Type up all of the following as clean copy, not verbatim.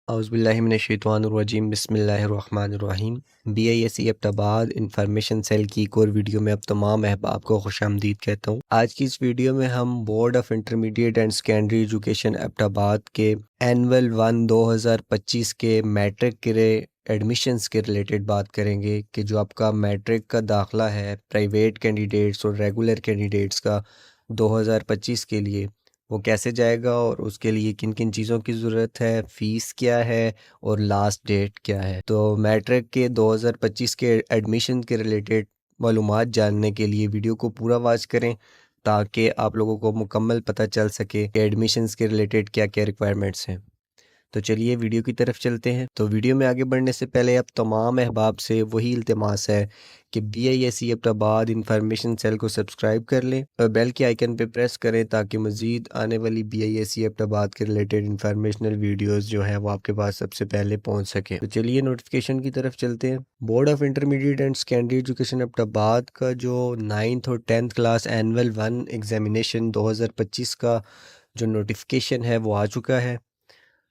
औज़ुबिल्लाहिमिनश्शैतानिर्रजीम बिस्मिल्लाहिर्रहमानिर्रहीम। BISE Abbottabad information cell की एक और वीडियो में अब तमाम अहबाब को खुशामदीद कहता हूँ। आज की इस वीडियो में हम board of intermediate and secondary education Abbottabad के एनुअल 1 2025 के मैट्रिक के एडमिशन्स के रिलेटेड बात करेंगे कि जो आपका मैट्रिक का दाखिला है प्राइवेट कैंडिडेट्स और रेगुलर कैंडिडेट्स का 2025 के लिए वो कैसे जाएगा और उसके लिए किन किन चीज़ों की ज़रूरत है, फ़ीस क्या है और लास्ट डेट क्या है। तो मैट्रिक के 2025 के एडमिशन के रिलेटेड मालूमात जानने के लिए वीडियो को पूरा वॉच करें ताकि आप लोगों को मुकम्मल पता चल सके कि एडमिशन्स के रिलेटेड क्या क्या रिक्वायरमेंट्स हैं। तो चलिए वीडियो की तरफ चलते हैं। तो वीडियो में आगे बढ़ने से पहले अब तमाम अहबाब से वही इल्तिमास है कि BISE एबटाबाद इंफॉर्मेशन सेल को सब्सक्राइब कर लें और बेल के आइकन पे प्रेस करें ताकि मज़ीद आने वाली BISE एबटाबाद के रिलेटेड इंफॉर्मेशनल वीडियोस जो है वो आपके पास सबसे पहले पहुंच सके। तो चलिए नोटिफिकेशन की तरफ चलते हैं। Board of intermediate and secondary education Abbottabad का जो 9th और 10th क्लास एनुअल 1 एग्जामिनेशन 2025 का जो नोटिफिकेशन है वो आ चुका है।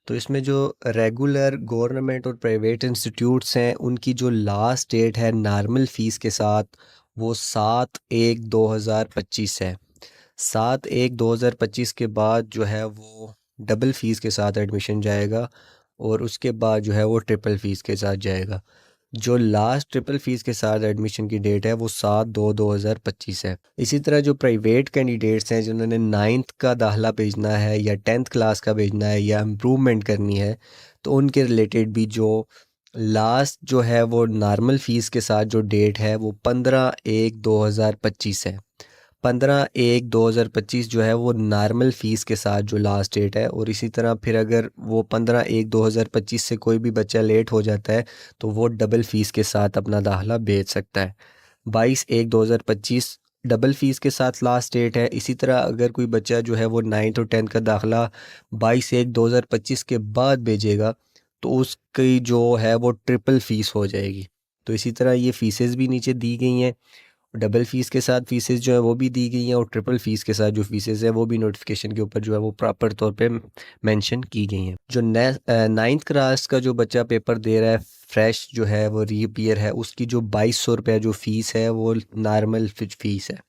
तो इसमें जो रेगुलर गवर्नमेंट और प्राइवेट इंस्टीट्यूट्स हैं उनकी जो लास्ट डेट है नॉर्मल फ़ीस के साथ वो 7/1/2025 है। 7/1/2025 के बाद जो है वो डबल फ़ीस के साथ एडमिशन जाएगा और उसके बाद जो है वो ट्रिपल फ़ीस के साथ जाएगा। जो लास्ट ट्रिपल फ़ीस के साथ एडमिशन की डेट है वो 7/2/2025 है। इसी तरह जो प्राइवेट कैंडिडेट्स हैं जिन्होंने 9th का दाखिला भेजना है या 10th क्लास का भेजना है या इम्प्रूवमेंट करनी है तो उनके रिलेटेड भी जो लास्ट जो है वो नॉर्मल फ़ीस के साथ जो डेट है वो 15/1/2025 है। 15/1/2025 जो है वो नॉर्मल फ़ीस के साथ जो लास्ट डेट है। और इसी तरह फिर अगर वो 15/1/2025 से कोई भी बच्चा लेट हो जाता है तो वो डबल फ़ीस के साथ अपना दाखिला भेज सकता है। 22/1/2025 डबल फ़ीस के साथ लास्ट डेट है। इसी तरह अगर कोई बच्चा जो है वो 9th और 10th का दाखिला 22/1/2025 के बाद भेजेगा तो उसकी जो है वो ट्रिपल फ़ीस हो जाएगी। तो इसी तरह ये फ़ीसेस भी नीचे दी गई हैं। डबल फ़ीस के साथ फ़ीसेस जो है वो भी दी गई हैं और ट्रिपल फ़ीस के साथ जो फ़ीसेस है वो भी नोटिफिकेशन के ऊपर जो है वो प्रॉपर तौर पे मेंशन की गई हैं। जो 9th क्लास का जो बच्चा पेपर दे रहा है फ्रेश जो है वो रीअपीयर है उसकी जो 2200 रुपये जो फ़ीस है वो नॉर्मल फ़ीस है।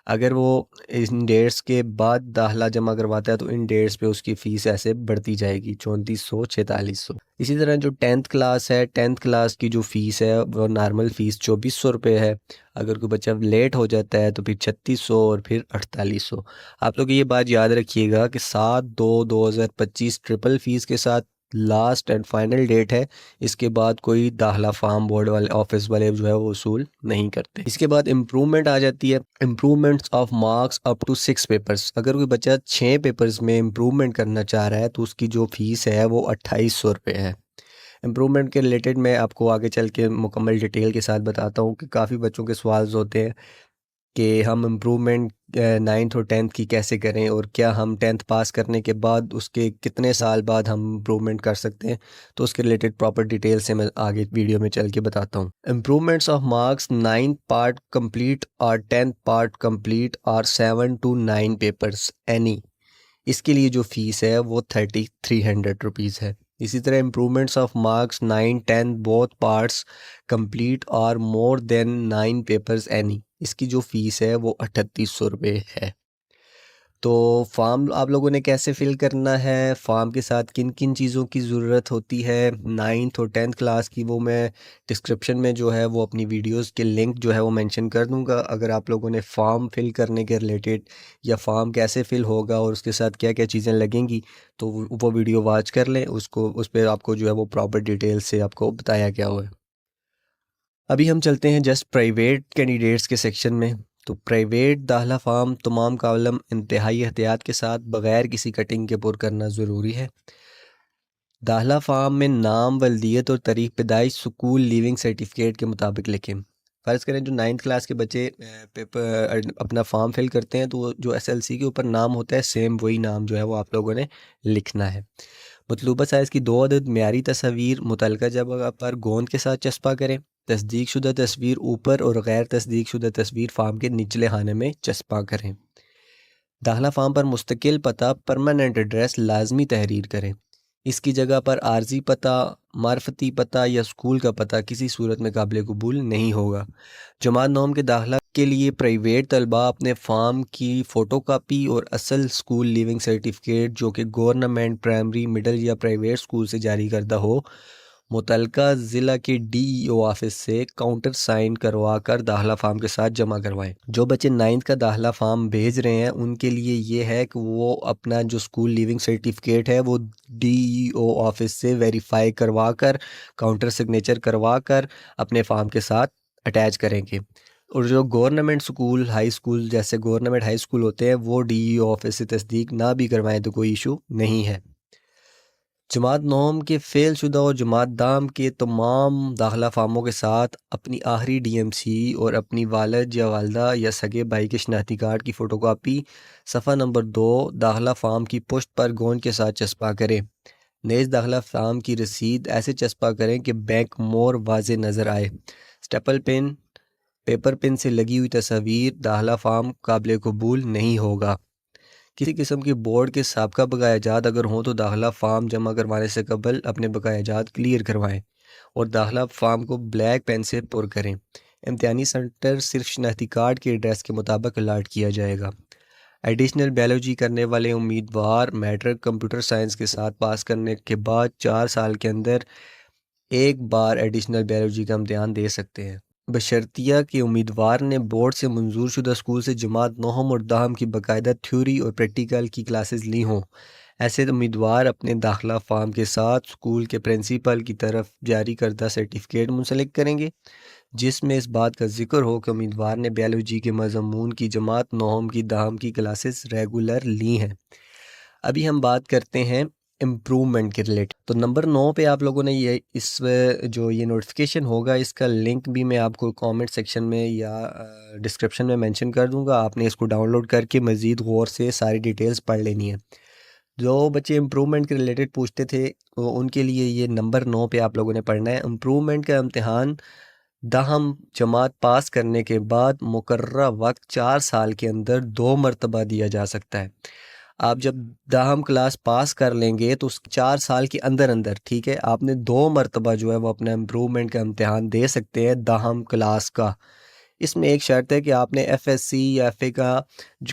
अगर वो इन डेट्स के बाद दाखिला जमा करवाता है तो इन डेट्स पे उसकी फ़ीस ऐसे बढ़ती जाएगी 3400 4600। इसी तरह जो 10th क्लास है 10th क्लास की जो फ़ीस है वो नॉर्मल फ़ीस 2400 रुपये है। अगर कोई बच्चा लेट हो जाता है तो फिर 3600 और फिर 4800। आप लोग ये बात याद रखिएगा कि 7/2/2025 ट्रिपल फ़ीस के साथ लास्ट एंड फाइनल डेट है। इसके बाद कोई दाखिला फार्म बोर्ड वाले ऑफिस वाले जो है वो वसूल नहीं करते। इसके बाद इम्प्रूवमेंट आ जाती है। Improvements of marks up to 6 papers. अगर कोई बच्चा 6 पेपर्स में इम्प्रूवमेंट करना चाह रहा है तो उसकी जो फ़ीस है वो 2800 रुपये है। इम्प्रूवमेंट के रिलेटेड मैं आपको आगे चल के मुकम्मल डिटेल के साथ बताता हूँ कि काफ़ी बच्चों के सवाल होते हैं कि हम इम्प्रूवमेंट 9th और 10th की कैसे करें और क्या हम 10th पास करने के बाद उसके कितने साल बाद हम इम्प्रूवमेंट कर सकते हैं। तो उसके रिलेटेड प्रॉपर डिटेल से मैं आगे वीडियो में चल के बताता हूँ। Improvements of marks 9th part complete और 10th पार्ट कंप्लीट और 7 to 9 पेपर्स एनी। इसके लिए जो फ़ीस है वो 3300 रुपीज़ है। इसी तरह improvements of marks 9 10 both parts complete और मोर देन 9 पेपर्स एनी। इसकी जो फ़ीस है वो 3800 रुपये है। तो फॉर्म आप लोगों ने कैसे फ़िल करना है, फॉर्म के साथ किन किन चीज़ों की ज़रूरत होती है 9th और 10th क्लास की, वो मैं डिस्क्रिप्शन में जो है वो अपनी वीडियोस के लिंक जो है वो मेंशन कर दूंगा। अगर आप लोगों ने फॉर्म फिल करने के रिलेटेड या फॉर्म कैसे फ़िल होगा और उसके साथ क्या क्या चीज़ें लगेंगी तो वो वीडियो वॉच कर लें। उसको उस पर आपको जो है वो प्रॉपर डिटेल से आपको बताया गया हुआ है। अभी हम चलते हैं जस्ट प्राइवेट कैंडिडेट्स के सेक्शन में। तो प्राइवेट दाखिला फार्म तमाम कालम इंतहाई एहतियात के साथ बग़ैर किसी कटिंग के पुर करना ज़रूरी है। दाखिला फार्म में नाम, वल्दियत और तारीख़ पैदाइश स्कूल लीविंग सर्टिफिकेट के मुताबिक लिखें। फ़र्ज़ करें जो 9th क्लास के बच्चे पेपर अपना फॉर्म फिल करते हैं तो जो SLC के ऊपर नाम होता है सेम वही नाम जो है वो आप लोगों ने लिखना है। मतलूबा साइज़ की 2 अदद म्यारी तस्वीर मुतलका जगह पर गोंद के साथ चस्पा करें। तस्दीक शुदा तस्वीर ऊपर और गैर तस्दीक शुदा तस्वीर फार्म के निचले खाने में चस्पा करें। दाखिला फार्म पर मुस्तकिल पता परमानेंट एड्रेस लाजमी तहरीर करें। इसकी जगह पर आर्जी पता, मार्फती पता या स्कूल का पता किसी सूरत में काबिल कबूल नहीं होगा। जमात नौम के दाखिला के लिए प्राइवेट तलबा अपने फार्म की फ़ोटोकॉपी और असल स्कूल लीविंग सर्टिफिकेट जो कि गवर्नमेंट प्राइमरी मिडल या प्राइवेट स्कूल से जारी करदा हो, मुतलका ज़िला के डीईओ ऑफिस से काउंटर साइन करवा कर दाखिला फार्म के साथ जमा करवाएं। जो बच्चे 9th का दाखिला फार्म भेज रहे हैं उनके लिए ये है कि वो अपना जो स्कूल लीविंग सर्टिफिकेट है वो डीईओ ऑफिस से वेरीफाई करवा कर काउंटर सिग्नेचर करवा कर अपने फार्म के साथ अटैच करेंगे। और जो गवर्नमेंट स्कूल हाई स्कूल जैसे गवर्नमेंट हाई स्कूल होते हैं वो डीईओ ऑफिस से तस्दीक ना भी करवाएं तो कोई इशू नहीं है। जमात नौम के फ़ेल शुदा और जमात दाम के तमाम दाखिला फार्मों के साथ अपनी आखिरी डीएमसी और अपनी वालिद या वालदा या सगे भाई के शनाख्ती कार्ड की फ़ोटोकॉपी सफ़ा नंबर 2 दाखिला फार्म की पुश्त पर गोंद के साथ चस्पा करें। नेज़ दाखिला फार्म की रसीद ऐसे चस्पा करें कि बैंक मोर वाज़े नज़र आए। स्टेपल पेन, पेपर पेन से लगी हुई तस्वीर दाखिला फार्म काबिल कबूल नहीं होगा। किसी किस्म की बोर्ड के साबका बकायाजात अगर हों तो दाखिला फार्म जमा करवाने से कबल अपने बकायाजात क्लियर करवाएं और दाखिला फार्म को ब्लैक पेन से पुर करें। इम्तिहानी सेंटर सिर्फ शनाख्ती कार्ड के एड्रेस के मुताबिक अलाट किया जाएगा। एडिशनल बायोलॉजी करने वाले उम्मीदवार मैट्रिक कंप्यूटर साइंस के साथ पास करने के बाद 4 साल के अंदर एक बार एडिशनल बायोलॉजी का इम्तिहान दे सकते हैं, बशर्तिया कि उम्मीदवार ने बोर्ड से मंजूर शुदा स्कूल से जमात नौहम और दाहम की बाकायदा थ्योरी और प्रैक्टिकल की क्लासेस ली हों। ऐसे उम्मीदवार अपने दाखिला फार्म के साथ स्कूल के प्रिंसिपल की तरफ जारी करदा सर्टिफिकेट मुंसलिक करेंगे जिसमें इस बात का जिक्र हो कि उम्मीदवार ने बायोलॉजी के मज़मून की जमात नौहम की दाहम की क्लासेस रेगुलर ली हैं। अभी हम बात करते हैं इम्प्रूवमेंट के रिलेटेड। तो नंबर 9 पे आप लोगों ने ये इस जो ये नोटिफिकेशन होगा इसका लिंक भी मैं आपको कमेंट सेक्शन में या डिस्क्रिप्शन में मेंशन कर दूंगा। आपने इसको डाउनलोड करके मज़ीद गौर से सारी डिटेल्स पढ़ लेनी है। जो बच्चे इम्प्रूवमेंट के रिलेटेड पूछते थे वो उनके लिए ये नंबर 9 पे आप लोगों ने पढ़ना है। इम्प्रूवमेंट का इम्तिहान दहम जमात पास करने के बाद मुकर्ररा वक्त 4 साल के अंदर 2 मरतबा दिया जा सकता है। आप जब दहम क्लास पास कर लेंगे तो उस 4 साल के अंदर अंदर, ठीक है, आपने 2 मरतबा जो है वो अपना इम्प्रूवमेंट का इम्तिहान दे सकते हैं दहम क्लास का। इसमें एक शर्त है कि आपने एफएससी या एफए का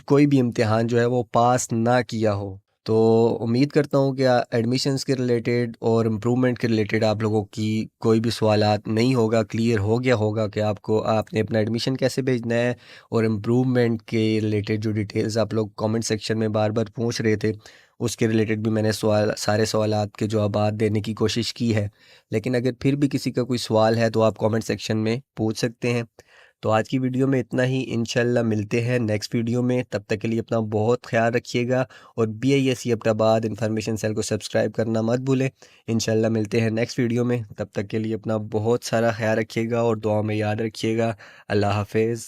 कोई भी इम्तिहान जो है वो पास ना किया हो। तो उम्मीद करता हूँ कि एडमिशन्स के रिलेटेड और इम्प्रूवमेंट के रिलेटेड आप लोगों की कोई भी सवालात नहीं होगा, क्लियर हो गया होगा कि आपको आपने अपना एडमिशन कैसे भेजना है। और इम्प्रूवमेंट के रिलेटेड जो डिटेल्स आप लोग कमेंट सेक्शन में बार बार पूछ रहे थे उसके रिलेटेड भी मैंने सारे सवालात के जवाब देने की कोशिश की है। लेकिन अगर फिर भी किसी का कोई सवाल है तो आप कमेंट सेक्शन में पूछ सकते हैं। तो आज की वीडियो में इतना ही, इंशाल्लाह मिलते हैं नेक्स्ट वीडियो में। तब तक के लिए अपना बहुत ख्याल रखिएगा और BISC अपनाबाद इन्फॉर्मेशन सेल को सब्सक्राइब करना मत भूलें। इंशाल्लाह मिलते हैं नेक्स्ट वीडियो में। तब तक के लिए अपना बहुत सारा ख्याल रखिएगा और दुआ में याद रखिएगा। अल्लाह हाफिज़।